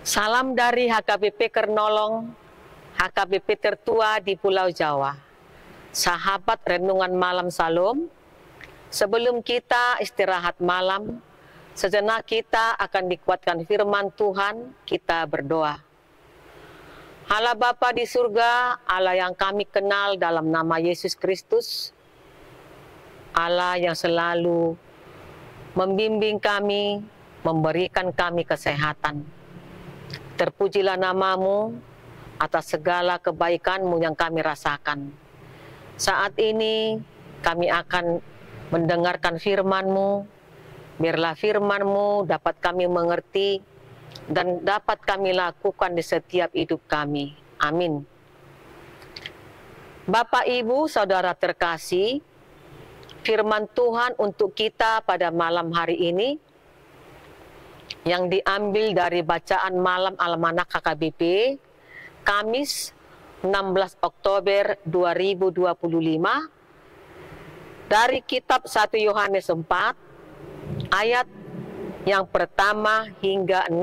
Salam dari HKBP Kernolong, HKBP tertua di Pulau Jawa. Sahabat Renungan Malam Salam, sebelum kita istirahat malam, sejenak kita akan dikuatkan firman Tuhan, kita berdoa. Allah Bapa di surga, Allah yang kami kenal dalam nama Yesus Kristus, Allah yang selalu membimbing kami, memberikan kami kesehatan. Terpujilah namamu atas segala kebaikanmu yang kami rasakan. Saat ini kami akan mendengarkan firman-Mu. Biarlah firman-Mu dapat kami mengerti dan dapat kami lakukan di setiap hidup kami. Amin. Bapak, Ibu, Saudara terkasih, firman Tuhan untuk kita pada malam hari ini yang diambil dari bacaan malam Almanak HKBP, Kamis 16 Oktober 2025, dari kitab 1 Yohanes 4, ayat yang pertama hingga 6.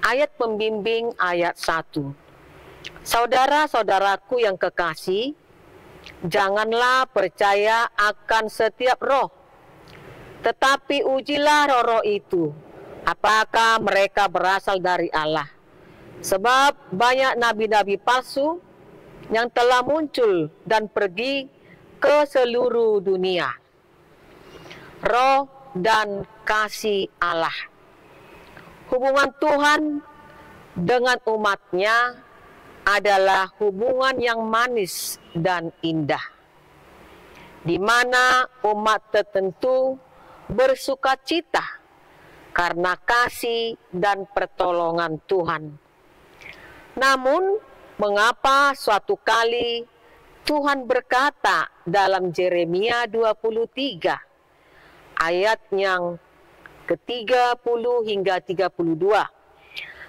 Ayat pembimbing ayat 1. Saudara-saudaraku yang kekasih, janganlah percaya akan setiap roh, tetapi ujilah roh-roh itu, apakah mereka berasal dari Allah. Sebab banyak nabi-nabi palsu yang telah muncul dan pergi ke seluruh dunia. Roh dan kasih Allah. Hubungan Tuhan dengan umatnya adalah hubungan yang manis dan indah, di mana umat tertentu bersuka cita karena kasih dan pertolongan Tuhan. Namun, mengapa suatu kali Tuhan berkata dalam Yeremia 23, ayat yang ke-30 hingga 32,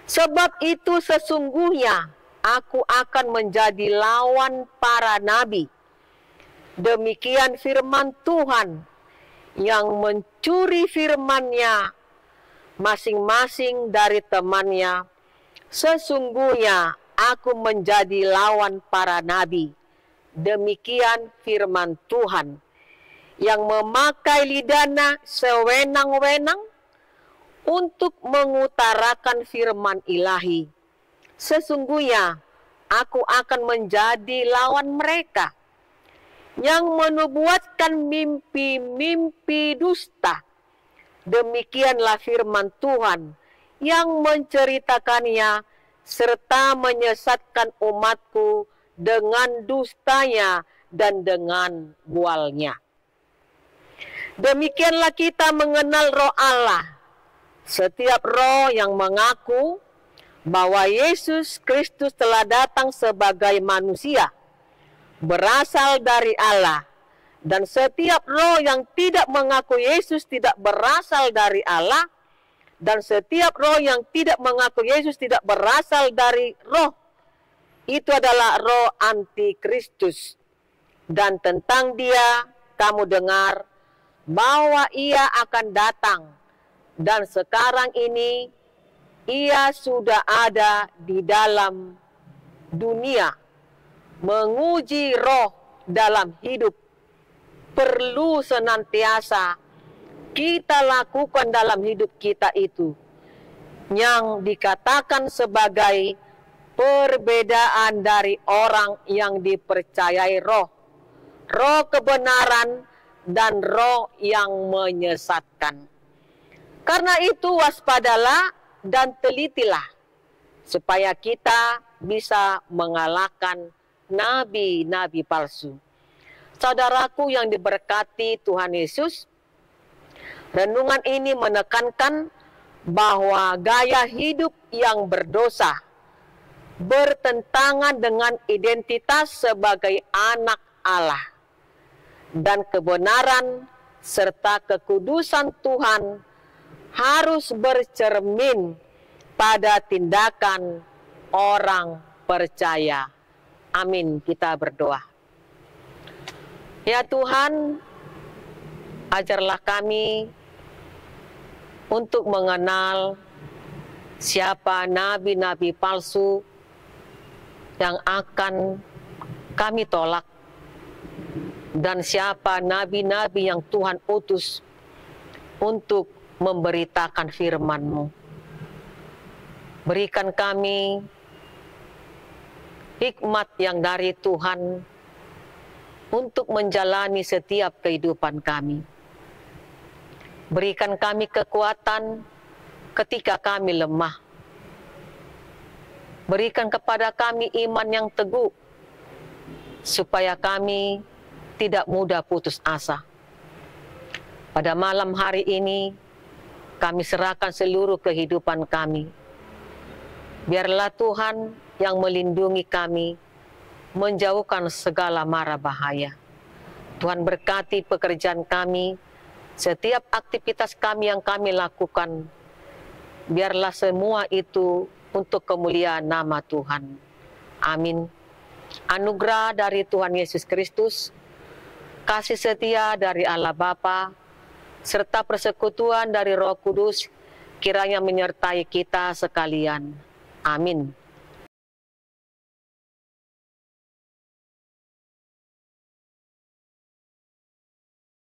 sebab itu sesungguhnya aku akan menjadi lawan para nabi. Demikian firman Tuhan yang mencuri firman-Nya masing-masing dari temannya. Sesungguhnya aku menjadi lawan para nabi. Demikian firman Tuhan yang memakai lidahnya sewenang-wenang untuk mengutarakan firman ilahi. Sesungguhnya aku akan menjadi lawan mereka yang menubuatkan mimpi-mimpi dusta. Demikianlah firman Tuhan yang menceritakannya serta menyesatkan umatku dengan dustanya dan dengan bualnya. Demikianlah kita mengenal roh Allah. Setiap roh yang mengaku bahwa Yesus Kristus telah datang sebagai manusia berasal dari Allah. Dan setiap roh yang tidak mengaku Yesus tidak berasal dari Allah. Dan setiap roh yang tidak mengaku Yesus tidak berasal dari roh. Itu adalah roh antikristus. Dan tentang dia kamu dengar bahwa ia akan datang. Dan sekarang ini ia sudah ada di dalam dunia. Menguji roh dalam hidup perlu senantiasa kita lakukan dalam hidup kita itu, yang dikatakan sebagai perbedaan dari orang yang dipercayai roh, roh kebenaran dan roh yang menyesatkan. Karena itu waspadalah dan telitilah, supaya kita bisa mengalahkan nabi-nabi palsu. Saudaraku yang diberkati Tuhan Yesus, renungan ini menekankan bahwa gaya hidup yang berdosa bertentangan dengan identitas sebagai anak Allah, dan kebenaran serta kekudusan Tuhan harus bercermin pada tindakan orang percaya. Amin. Kita berdoa. Ya Tuhan, ajarlah kami untuk mengenal siapa nabi-nabi palsu yang akan kami tolak, dan siapa nabi-nabi yang Tuhan utus untuk memberitakan firman-Mu. Berikan kami hikmat yang dari Tuhan untuk menjalani setiap kehidupan kami. Berikan kami kekuatan ketika kami lemah. Berikan kepada kami iman yang teguh, supaya kami tidak mudah putus asa. Pada malam hari ini, kami serahkan seluruh kehidupan kami. Biarlah Tuhan yang melindungi kami, menjauhkan segala mara bahaya. Tuhan berkati pekerjaan kami, setiap aktivitas kami yang kami lakukan. Biarlah semua itu untuk kemuliaan nama Tuhan. Amin. Anugerah dari Tuhan Yesus Kristus, kasih setia dari Allah Bapa, serta persekutuan dari Roh Kudus, kiranya menyertai kita sekalian. Amin.